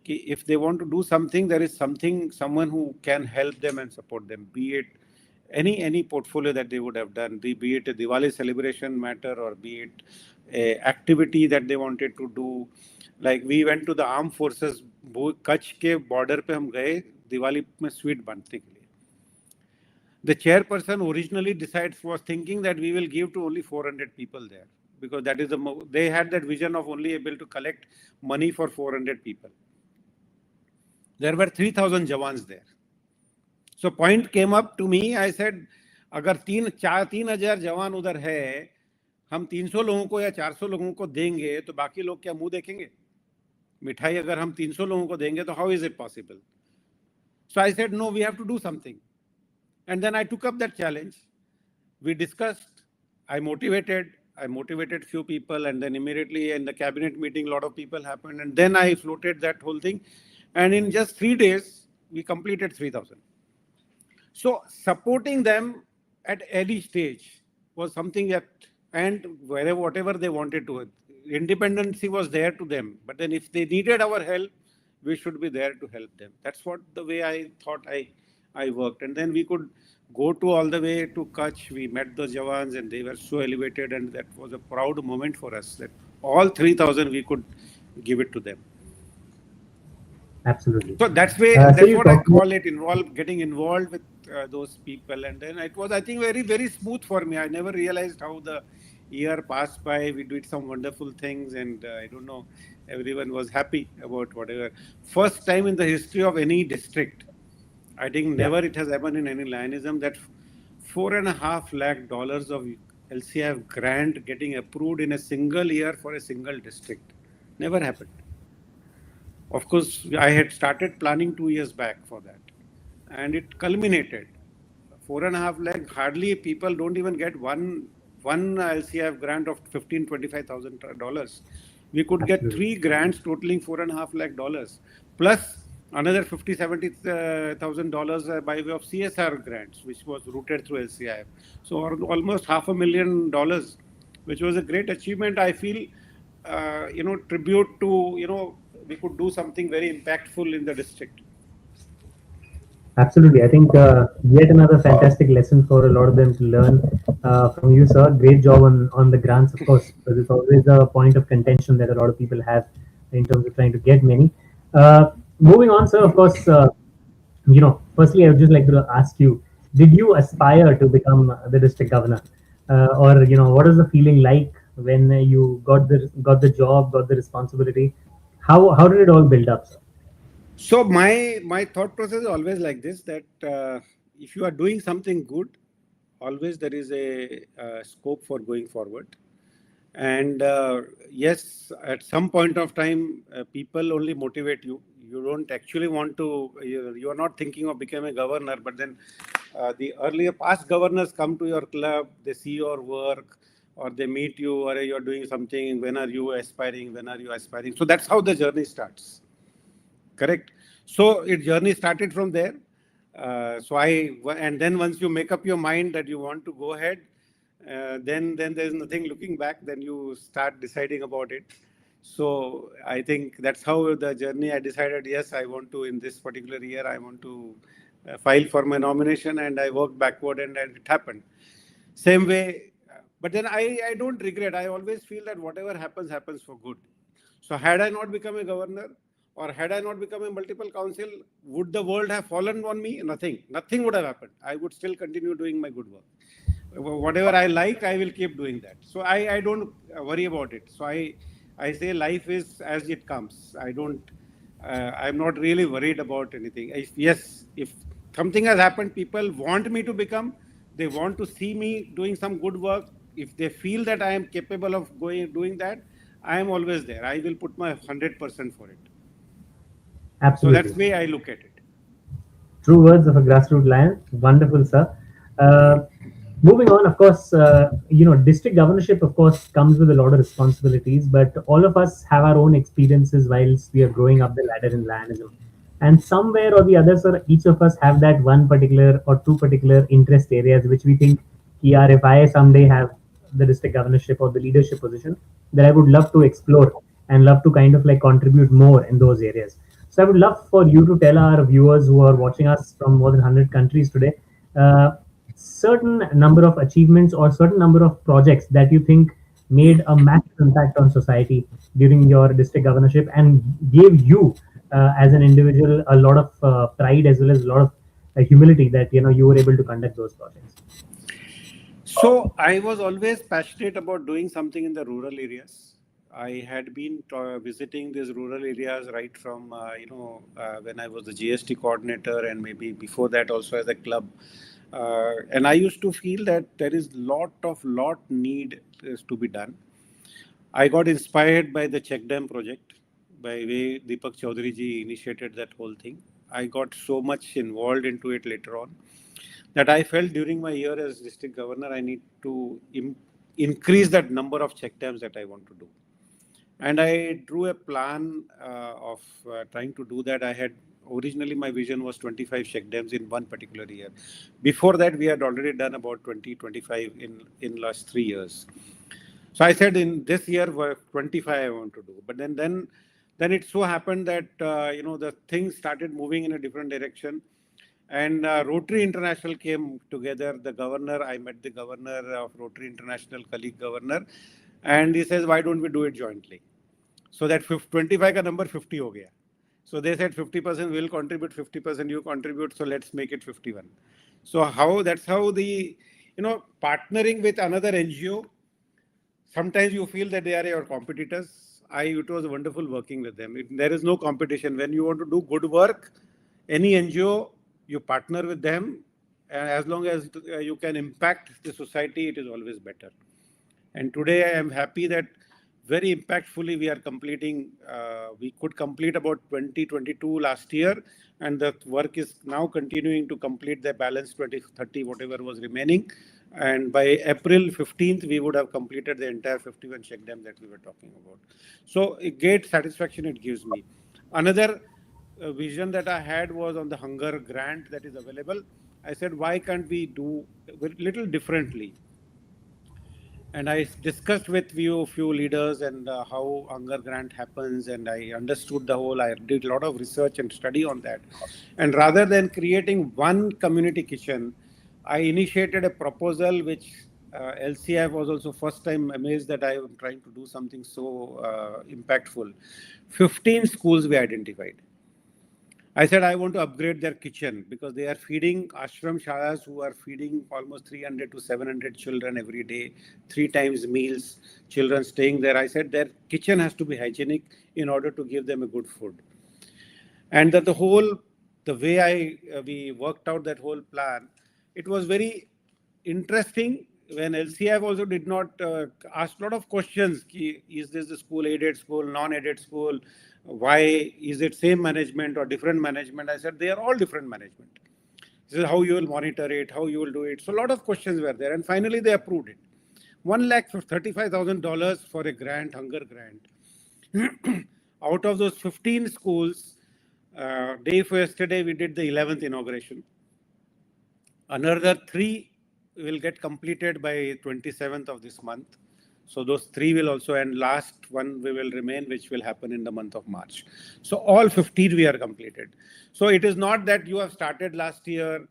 कि if they want to do something, there is someone who can help them and support them, be it any portfolio that they would have done, be it a Diwali celebration matter or be it a activity that they wanted to do. Like we went to the armed forces, Kutch के border पे हम गए दिवाली में sweet बांटने के लिए. The chairperson originally was thinking that we will give to only 400 people there, because that is they had that vision of only able to collect money for 400 people. There were 3,000 jawans there. So point came up to me. I said, अगर 3,000 जवान उधर है, हम 300 लोगों को या 400 लोगों को देंगे तो बाकी लोग क्या मुंह देखेंगे? मिठाई अगर हम 300 लोगों को देंगे तो how is it possible? So I said, no, we have to do something. And then I took up that challenge. We discussed. I motivated few people, and then immediately in the cabinet meeting, a lot of people happened. And then I floated that whole thing. And in just 3 days, we completed 3,000. So supporting them at any stage was something that, and whatever they wanted to, independency was there to them. But then if they needed our help, we should be there to help them. That's what the way I thought I worked. And then we could go to all the way to Kutch. We met the Jawans and they were so elevated, and that was a proud moment for us that all 3,000 we could give it to them. Absolutely. So that's what I call it, getting involved with those people. And then it was, I think, very, very smooth for me. I never realized how the year passed by. We did some wonderful things, and I don't know, everyone was happy about whatever. First time in the history of any district, I think never it has happened in any lionism, that $4.5 lakh of LCF grant getting approved in a single year for a single district. Never happened. Of course, I had started planning 2 years back for that, and it culminated. 4.5 lakh, hardly people don't even get one LCF grant of $15,000-$25,000. We could get 3 grants totaling $4.5 lakh, plus another $50,000-$70,000 by way of CSR grants, which was routed through LCIF. So almost $500,000, which was a great achievement. I feel, tribute to, we could do something very impactful in the district. Absolutely. I think yet another fantastic lesson for a lot of them to learn from you, sir. Great job on the grants, of course, because it's always a point of contention that a lot of people have in terms of trying to get many. Moving on, sir, of course, firstly, I would just like to ask you, did you aspire to become the district governor? Or, what is the feeling like when you got the job, got the responsibility? How did it all build up, sir? So my thought process is always like this, that if you are doing something good, always there is a scope for going forward. And yes, at some point of time, people only motivate you. You don't actually want to, you are not thinking of becoming a governor, but then the earlier past governors come to your club, they see your work, or they meet you, or you're doing something, when are you aspiring? So that's how the journey starts. Correct. So its journey started from there. And then once you make up your mind that you want to go ahead, then there's nothing looking back. Then you start deciding about it. So I think that's how the journey. I decided, yes, I want to, in this particular year, I want to file for my nomination, and I worked backward, and it happened. Same way. But then I don't regret. I always feel that whatever happens for good. So had I not become a governor, or had I not become a multiple council, would the world have fallen on me? Nothing. Nothing would have happened. I would still continue doing my good work. Whatever I like, I will keep doing that. So I don't worry about it. So I say life is as it comes. I'm not really worried about anything. If something has happened, people want me to become, they want to see me doing some good work. If they feel that I am capable of doing that, I am always there. I will put my 100% for it. So that's Absolutely. the way I look at it. True words of a grassroots lion. Wonderful, sir. Moving on, of course, district governorship, of course, comes with a lot of responsibilities, but all of us have our own experiences whilst we are growing up the ladder in Lionism. And somewhere or the other, sir, each of us have that one particular or two particular interest areas which we think, yeah, if I someday have the district governorship or the leadership position, that I would love to explore and love to kind of like contribute more in those areas. So I would love for you to tell our viewers who are watching us from more than 100 countries today, certain number of achievements or certain number of projects that you think made a massive impact on society during your district governorship and gave you as an individual a lot of pride as well as a lot of humility that you were able to conduct those projects. So I was always passionate about doing something in the rural areas. I had been visiting these rural areas right from when I was the GST coordinator, and maybe before that also as a club. And I used to feel that there is lot need is to be done. I got inspired by the check dam project, by way Deepak Chaudhary ji initiated that whole thing. I got so much involved into it later on that I felt during my year as district governor, I need to increase that number of check dams that I want to do. And I drew a plan of trying to do that. I had originally my vision was 25 check dams in one particular year. Before that, we had already done about 20, 25 in last 3 years. So I said in this year, 25 I want to do. But then it so happened that the things started moving in a different direction. And Rotary International came together. The governor, I met the governor of Rotary International, colleague governor, and he says, why don't we do it jointly? So that 25 ka number 50 ho gaya. So they said 50% will contribute, 50% you contribute. So let's make it 51. So that's how the, partnering with another NGO, sometimes you feel that they are your competitors. It was wonderful working with them. There is no competition. When you want to do good work, any NGO, you partner with them. And as long as you can impact the society, it is always better. And today I am happy that very impactfully we are completing, we could complete about 2022 last year, and the work is now continuing to complete the balance 2030, whatever was remaining. And by April 15th, we would have completed the entire 51 check dam that we were talking about. So a great satisfaction it gives me. Another vision that I had was on the hunger grant that is available. I said, why can't we do a little differently? And I discussed with few leaders and how hunger grant happens, and I understood the whole. I did a lot of research and study on that. And rather than creating one community kitchen, I initiated a proposal which LCF was also first time amazed that I am trying to do something so impactful. 15 schools we identified. I said I want to upgrade their kitchen because they are feeding ashram shalas who are feeding almost 300 to 700 children every day, 3 times meals, children staying there. I said their kitchen has to be hygienic in order to give them a good food. And that the way we worked out that whole plan, it was very interesting when LCF also did not ask a lot of questions. Is this the school aided school, non-aided school? Why is it same management or different management? I said they are all different management. This is how you will monitor it, how you will do it. So a lot of questions were there, and finally they approved it. 1,35,000 for a grant, hunger grant. Out of those 15 schools, day for yesterday we did the 11th inauguration. Another 3 will get completed by 27th of this month. So those 3 will also, and last one we will remain, which will happen in the month of March. So all 15 we are completed. So it is not that you have started last year,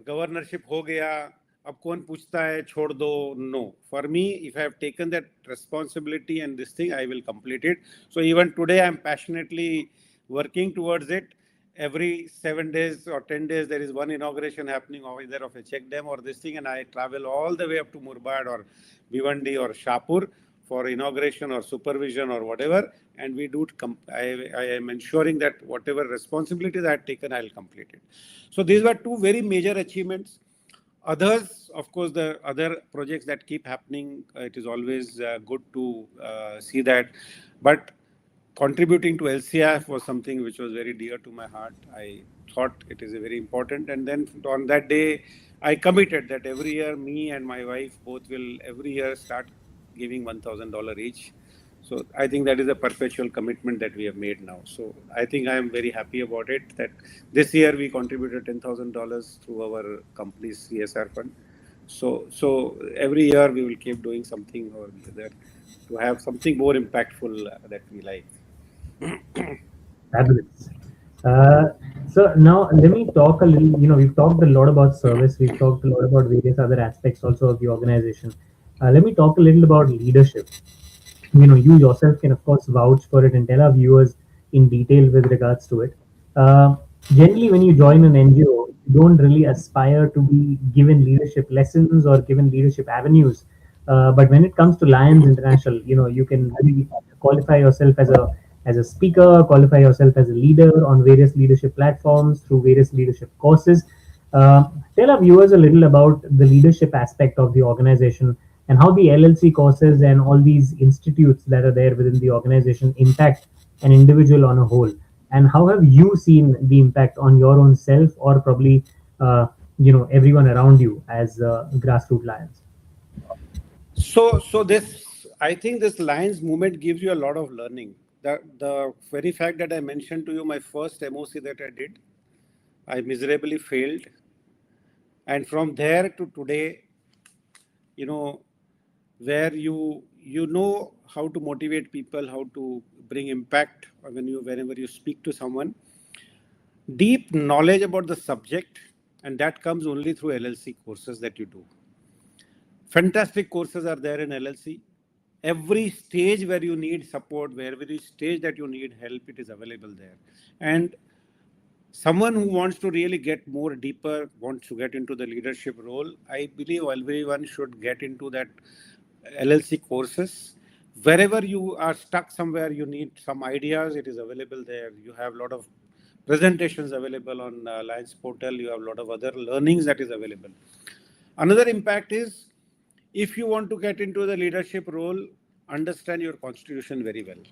governorship ho gaya, ab kaun puchta hai, chhod do. No. For me, if I have taken that responsibility and this thing, I will complete it. So even today, I am passionately working towards it. Every 7 days or 10 days, there is one inauguration happening, or either of a check dam or this thing, and I travel all the way up to Murbad or Bhiwandi or Shapur for inauguration or supervision or whatever, and we do. I am ensuring that whatever responsibilities I had taken, I will complete it. So these were 2 very major achievements. Others, of course, the other projects that keep happening, it is always good to see that. But contributing to LCF was something which was very dear to my heart. I thought it is a very important. And then on that day, I committed that every year, me and my wife both will every year start giving $1,000 each. So I think that is a perpetual commitment that we have made now. So I think I am very happy about it that this year we contributed $10,000 through our company's CSR fund. So every year we will keep doing something or the other to have something more impactful that we like. Fabulous. Uh, so now let me talk a little. We've talked a lot about service. We've talked a lot about various other aspects also of the organization. Let me talk a little about leadership. You yourself can of course vouch for it and tell our viewers in detail with regards to it. uh, Generally when you join an NGO, you don't really aspire to be given leadership lessons or given leadership avenues, but when it comes to Lions International, you can really qualify yourself as a speaker, qualify yourself as a leader on various leadership platforms through various leadership courses. Tell our viewers a little about the leadership aspect of the organization and how the LLC courses and all these institutes that are there within the organization impact an individual on a whole. And how have you seen the impact on your own self or probably everyone around you as grassroots lions? So this, I think this Lions movement gives you a lot of learning. The very fact that I mentioned to you my first MOC that I did, I miserably failed. And from there to today, you know, where you know how to motivate people, how to bring impact whenever you speak to someone, deep knowledge about the subject, and that comes only through LLC courses that you do. Fantastic courses are there in LLC. Every stage where you need support, where every stage that you need help, it is available there. And someone who wants to really get more deeper, wants to get into the leadership role, I believe everyone should get into that LLC courses. Wherever you are stuck somewhere, you need some ideas, it is available there. You have a lot of presentations available on Alliance portal. You have a lot of other learnings that is available. Another impact is if you want to get into the leadership role, understand your constitution very well.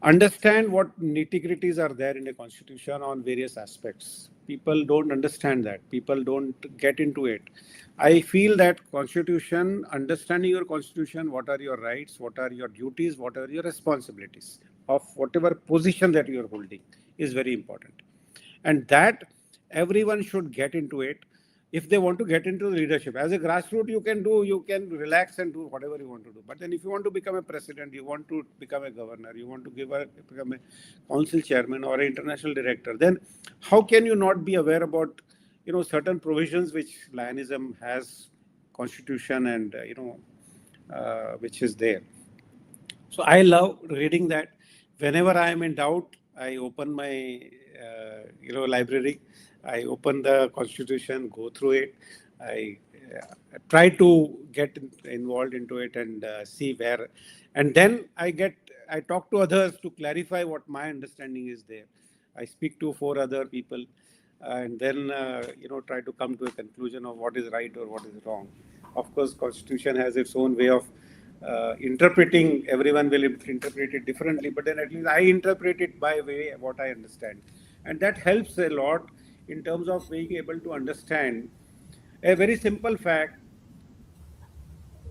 Understand what nitty-gritties are there in a constitution on various aspects. People don't understand that. People don't get into it. I feel that constitution, understanding your constitution, what are your rights, what are your duties, what are your responsibilities of whatever position that you are holding is very important. And that everyone should get into it if they want to get into leadership. As a grassroots, you can relax and do whatever you want to do. But then if you want to become a president, you want to become a governor, you want to become a council chairman or an international director, then how can you not be aware about certain provisions which Lionism has, constitution, and which is there. So I love reading that. Whenever I am in doubt, I open my library. I open the Constitution, go through it. I try to get involved into it and see where, and then I talk to others to clarify what my understanding is there. I speak to 4 other people, and then try to come to a conclusion of what is right or what is wrong. Of course, Constitution has its own way of interpreting. Everyone will interpret it differently, but then at least I interpret it by way of what I understand, and that helps a lot in terms of being able to understand a very simple fact.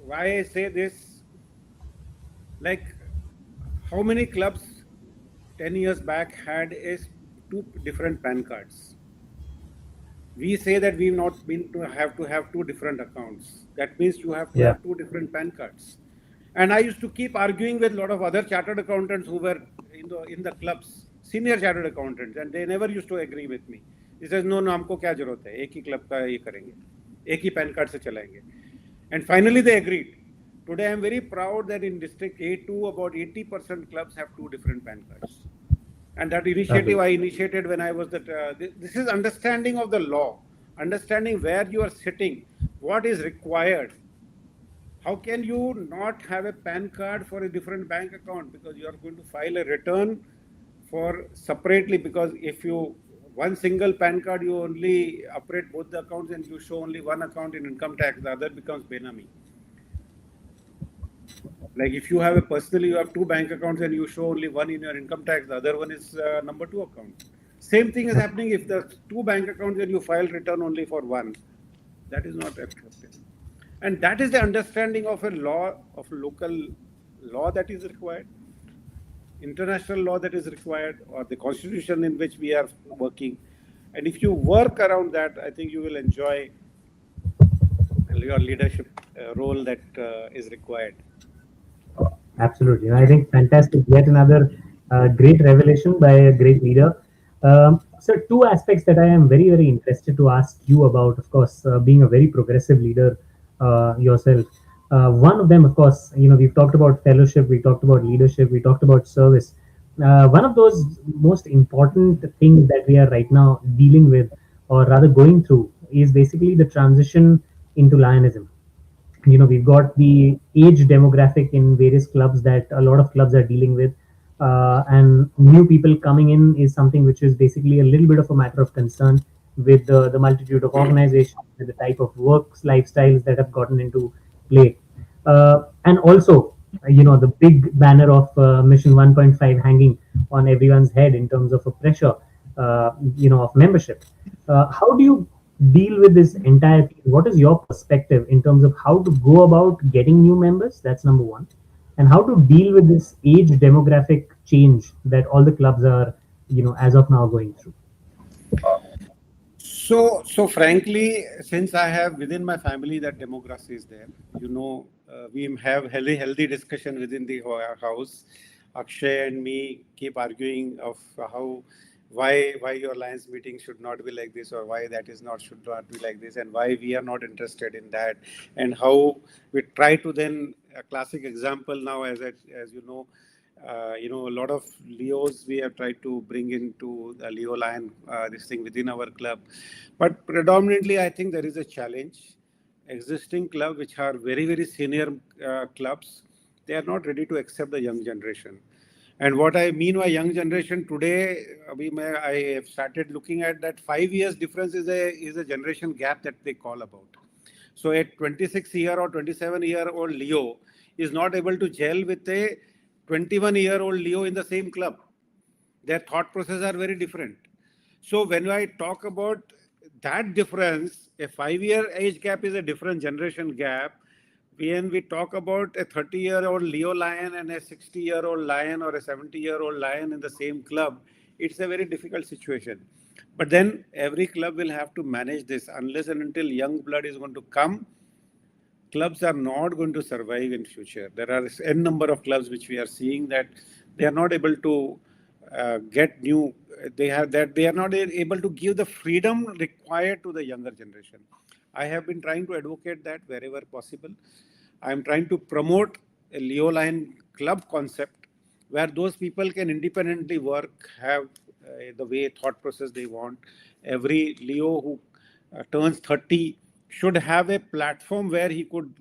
Why I say this, like how many clubs 10 years back had two different PAN cards? We say that we've not been to have 2 different accounts. That means you have to Yeah. have 2 different PAN cards. And I used to keep arguing with a lot of other chartered accountants who were in the clubs, senior chartered accountants, and they never used to agree with me. He says, no, हमको क्या जरूरत है? एक ही club का ये करेंगे, एक ही PAN card से चलाएंगे. And finally they agreed. Today I am very proud that in District A2 about 80% clubs have 2 different PAN cards. And that initiative I initiated when I was this is understanding of the law, understanding where you are sitting, what is required. How can you not have a PAN card for a different bank account because you are going to file a return for separately? Because if you one single PAN card, you only operate both the accounts and you show only one account in income tax, the other becomes Benami. Like if you have a personally, you have two bank accounts and you show only one in your income tax, the other one is number two account. Same thing is happening if the two bank accounts and you file return only for one. That is not acceptable. And that is the understanding of a law, of local law that is required, international law that is required, or the constitution in which we are working. And if you work around that, I think you will enjoy your leadership role that is required. Absolutely. I think fantastic. Yet another great revelation by a great leader. So, two aspects that I am very, very interested to ask you about, of course, being a very progressive leader yourself. One of them, of course, we've talked about fellowship, we talked about leadership, we talked about service. One of those most important things that we are right now dealing with, or rather going through, is basically the transition into Lionism. We've got the age demographic in various clubs that a lot of clubs are dealing with, and new people coming in is something which is basically a little bit of a matter of concern with the multitude of organizations and the type of works lifestyles that have gotten into play, and also the big banner of mission 1.5 hanging on everyone's head in terms of a pressure of membership. How do you deal with this entire thing? What is your perspective in terms of how to go about getting new members? That's number one. And how to deal with this age demographic change that all the clubs are, as of now going through. So frankly, since I have within my family that democracy is there, we have healthy discussion within the house. Akshay and me keep arguing of why your Lions meeting should not be like this, or why that should not be like this, and why we are not interested in that, and how we try to then a classic example now, as a lot of Leos we have tried to bring into the Leo Lion this thing within our club, but predominantly I think there is a challenge. Existing club which are very very senior clubs, they are not ready to accept the young generation. And what I mean by young generation today, I have started looking at that 5 years difference is a generation gap that they call about. So a 26-year or 27-year-old Leo is not able to gel with a 21-year-old Leo in the same club. Their thought processes are very different. So when I talk about that difference, a 5-year age gap is a different generation gap. When we talk about a 30-year-old Leo Lion and a 60-year-old Lion or a 70-year-old Lion in the same club, it's a very difficult situation. But then every club will have to manage this. Unless and until young blood is going to come, clubs are not going to survive in future. There are n number of clubs which we are seeing that they are not able to get new. They are not able to give the freedom required to the younger generation. I have been trying to advocate that wherever possible. I am trying to promote a Leo Lion club concept where those people can independently work, have the way thought process they want. Every Leo who turns 30 should have a platform where he could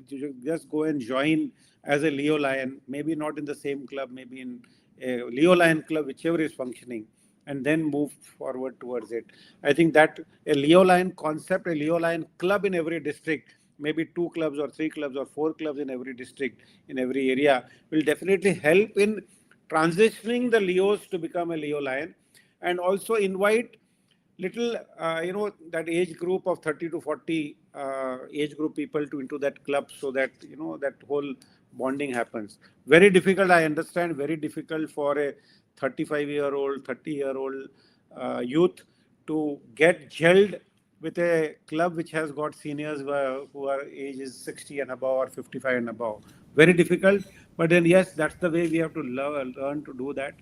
just go and join as a Leo Lion, maybe not in the same club, maybe in a Leo Lion club, whichever is functioning, and then move forward towards it. I think that a Leo Lion concept, a Leo Lion club in every district, maybe 2 clubs or 3 clubs or 4 clubs in every district, in every area, will definitely help in transitioning the Leos to become a Leo Lion, and also invite little, that age group of 30 to 40 age group people into that club, so that, that whole bonding happens. Very difficult, I understand, very difficult for a 35-year-old, 30-year-old youth to get gelled with a club which has got seniors who are ages 60 and above or 55 and above. Very difficult, but then yes, that's the way we have to learn to do that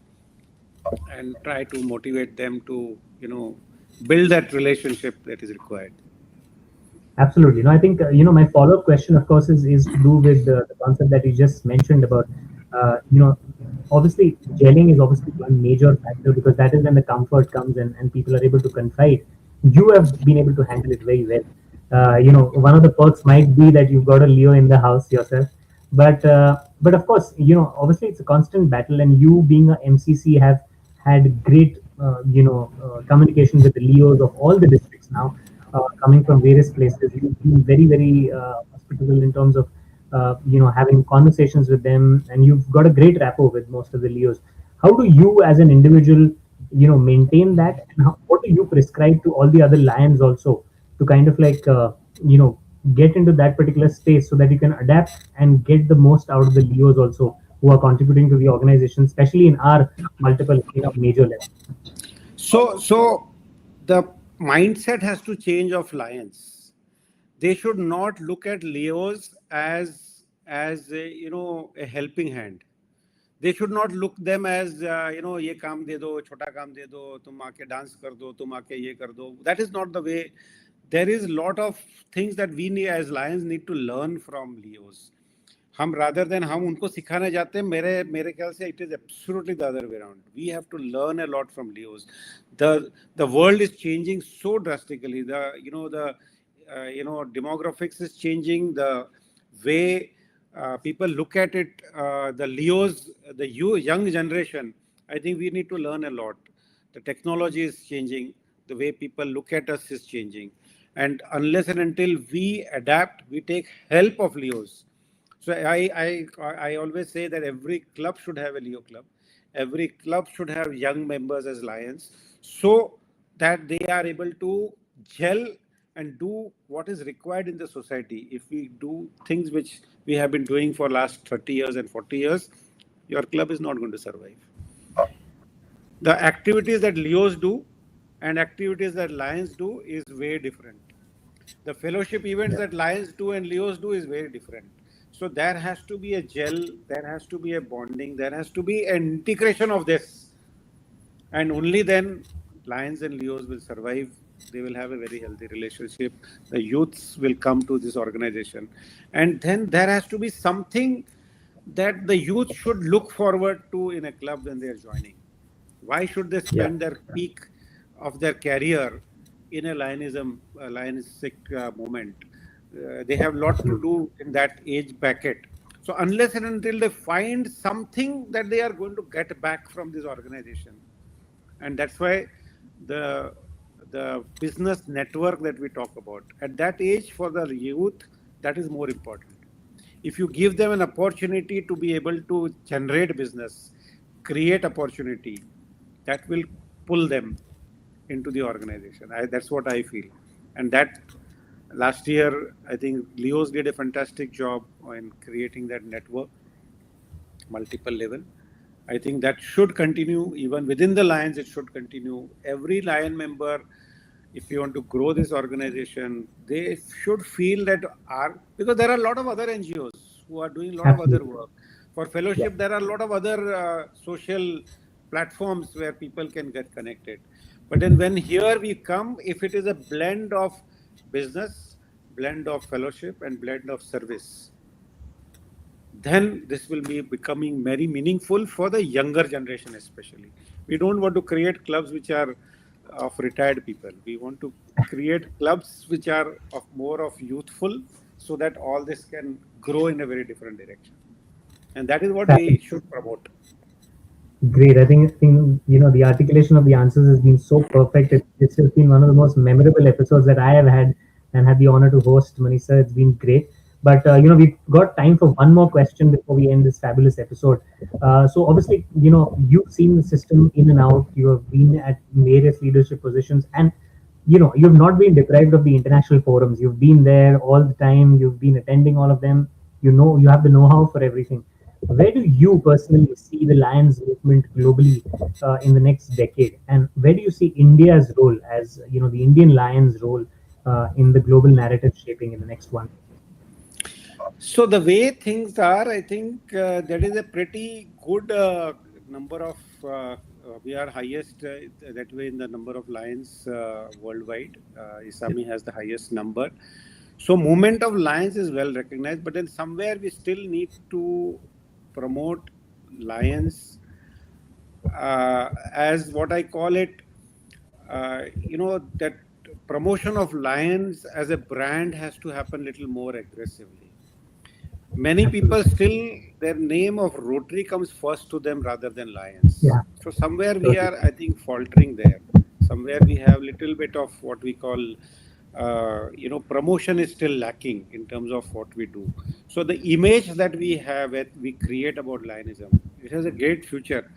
and try to motivate them to, build that relationship that is required. Absolutely. No, I think, my follow-up question, of course, is to do with the concept that you just mentioned about, obviously, gelling is obviously one major factor, because that is when the comfort comes and people are able to confide. You have been able to handle it very well. One of the perks might be that you've got a Leo in the house yourself. But of course, obviously it's a constant battle, and you being a MCC have had great communication with the Leos of all the districts now, coming from various places. You've been very, very hospitable in terms of having conversations with them, and you've got a great rapport with most of the Leos. How do you, as an individual, maintain that, and what do you prescribe to all the other lions also to kind of like you know get into that particular space so that you can adapt and get the most out of the Leos also who are contributing to the organization, especially in our multiple major levels? So the mindset has to change of lions. They should not look at Leos as a helping hand. They should not look them as ये काम दे दो, छोटा काम दे दो, तुम आके dance कर दो, तुम आके ये कर दो. That is not the way. There is a lot of things that we need as lions need to learn from Leos. हम rather than हम उनको सिखाने जाते हैं, मेरे ख्याल से it is absolutely the other way around. We have to learn a lot from Leos. The world is changing so drastically. The demographics is changing. The way people look at it, the Leos, the young generation, I think we need to learn a lot. The technology is changing. The way people look at us is changing. And unless and until we adapt, we take help of Leos. So I always say that every club should have a Leo club. Every club should have young members as lions, so that they are able to gel and do what is required in the society. If we do things which we have been doing for last 30 years and 40 years, your club is not going to survive. The activities that Leos do and activities that lions do is very different. The fellowship events that lions do and Leos do is very different. So there has to be a gel, there has to be a bonding, there has to be an integration of this. And only then lions and Leos will survive. They will have a very healthy relationship. The youths will come to this organization. And then there has to be something that the youth should look forward to in a club when they are joining. Why should they spend their peak of their career in a lionistic moment? They have a lot to do in that age bracket. So unless and until they find something that they are going to get back from this organization, and that's why the business network that we talk about at that age for the youth, that is more important. If you give them an opportunity to be able to generate business, create opportunity, that will pull them into the organization. That's what I feel. And that last year, I think Leos did a fantastic job in creating that network, multiple level. I think that should continue even within the Lions. It should continue. Every Lion member, if you want to grow this organization, they should feel that because there are a lot of other NGOs who are doing a lot of other work. For fellowship, there are a lot of other social platforms where people can get connected. But then when here we come, if it is a blend of business, blend of fellowship, and blend of service, then this will be becoming very meaningful for the younger generation especially. We don't want to create clubs which are of retired people. We want to create clubs which are more of youthful, so that all this can grow in a very different direction. And that is what we should promote. Great. I think the articulation of the answers has been so perfect. It's just been one of the most memorable episodes that I have had and had the honor to host, Manisa. It's been great. But we've got time for one more question before we end this fabulous episode. So obviously, you've seen the system in and out. You have been at various leadership positions, and you've not been deprived of the international forums. You've been there all the time. You've been attending all of them. You have the know-how for everything. Where do you personally see the Lions movement globally in the next decade, and where do you see India's role as the Indian Lions role in the global narrative shaping in the next one? So the way things are, I think that is a pretty good number of. We are highest that way in the number of lions worldwide. Isami has the highest number. So movement of lions is well recognized, but then somewhere we still need to promote lions as what I call it. That promotion of lions as a brand has to happen a little more aggressively. Many people Absolutely. still, their name of Rotary comes first to them rather than Lions. Yeah, So somewhere we totally. are, I think, faltering there. Somewhere we have little bit of what we call, promotion is still lacking in terms of what we do. So the image that we have, that we create about Lionism, it has a great future.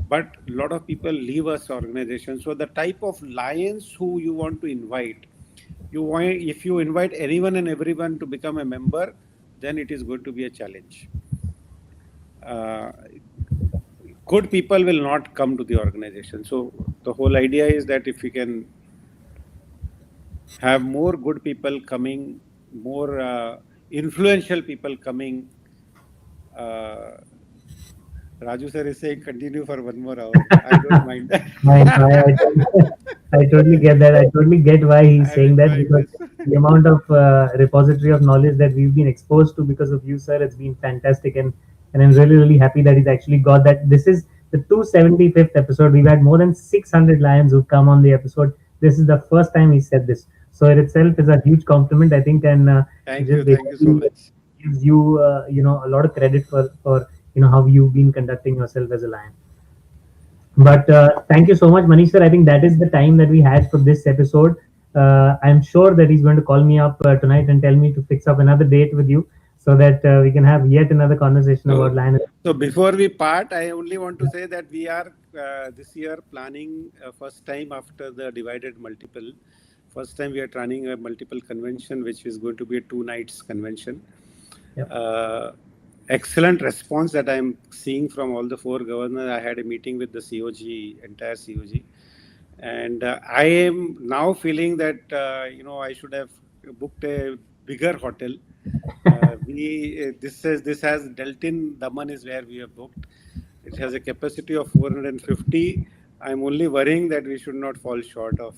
But a lot of people leave us organization. So the type of lions who you want to invite, if you invite anyone and everyone to become a member, then it is going to be a challenge. Uh, Good people will not come to the organization. So the whole idea is that if we can have more good people coming, more influential people coming. Uh, Raju sir is saying continue for 1 more hour. I don't mind. I totally get that. I totally get why he's I'm saying that, enjoying because this. the amount of repository of knowledge that we've been exposed to because of you, sir, it's been fantastic, and I'm really really happy that he's actually got that. This is the 275th episode. We've had more than 600 lions who've come on the episode. This is the first time he said this, so it itself is a huge compliment, I think, and it Thank just you. Thank you so basically much. gives you a lot of credit for how you've been conducting yourself as a lion. But thank you so much, Manish sir. I think that is the time that we had for this episode. I'm sure that he's going to call me up tonight and tell me to fix up another date with you so that we can have yet another conversation about So, lion. so before we part, I only want to say that we are this year planning first time after the divided multiple. First time we are planning a multiple convention, which is going to be a 2 nights convention. Yep. Uh, Excellent response that I'm seeing from all the four governors. I had a meeting with the COG, entire COG, and I am now feeling that I should have booked a bigger hotel. We this has Deltin Daman is where we have booked. It has a capacity of 450. I'm only worrying that we should not fall short of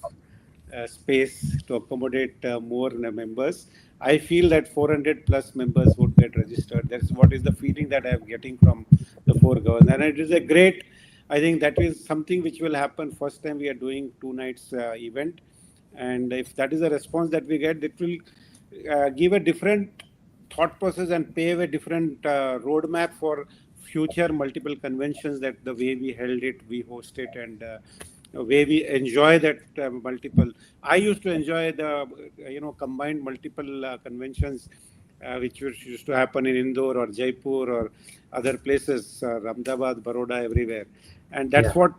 space to accommodate more members. I feel that 400 plus members would get registered. That's what is the feeling that I am getting from the four governors. And it is a great, I think that is something which will happen first time we are doing 2 nights event. And if that is a response that we get, it will give a different thought process and pave a different roadmap for future multiple conventions, that the way we held it, we host it, and way we enjoy that multiple. I used to enjoy the combined multiple conventions which used to happen in Indore or Jaipur or other places, Ahmedabad, Baroda, everywhere. And Yeah, that's what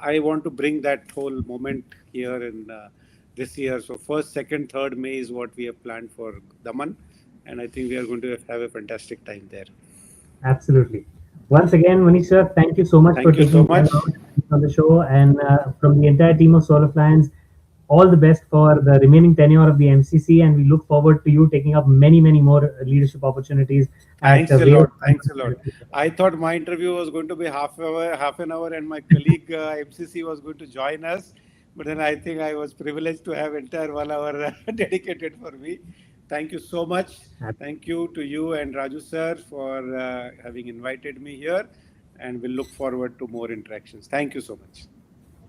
I want to bring, that whole moment here in this year. So first, second, third May is what we have planned for Daman, and I think we are going to have a fantastic time there. absolutely. Once again, Manish sir, thank you so much for Thank you so taking time much. out on the show, and from the entire team of Solar Flyers, all the best for the remaining tenure of the MCC, and we look forward to you taking up many, many more leadership opportunities at Thanks a various lot. points Thanks a in lot. the future. I thought my interview was going to be half an hour, and my colleague MCC was going to join us. But then I think I was privileged to have entire 1 hour dedicated for me. Thank you so much. Thank you to you and Raju sir for having invited me here, and we'll look forward to more interactions. Thank you so much.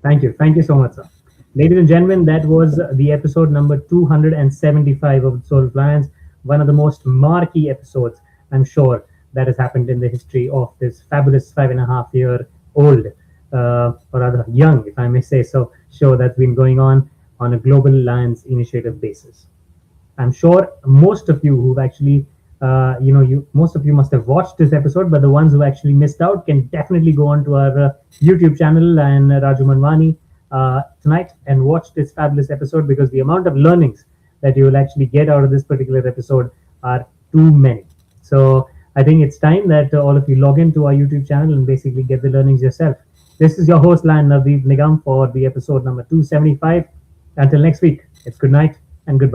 Thank you. Thank you so much, sir. Ladies and gentlemen, that was the episode number 275 of Soul Appliance, one of the most marquee episodes, I'm sure, that has happened in the history of this fabulous 5.5 year old, or rather young, if I may say so, show that's been going on a Global Alliance Initiative basis. I'm sure most of you who've actually, you most of you must have watched this episode, but the ones who actually missed out can definitely go on to our YouTube channel and Raju Manwani tonight and watch this fabulous episode, because the amount of learnings that you will actually get out of this particular episode are too many. So I think it's time that all of you log into our YouTube channel and basically get the learnings yourself. This is your host, Lan Navdeep Nigam, for the episode number 275. Until next week, it's good night and goodbye.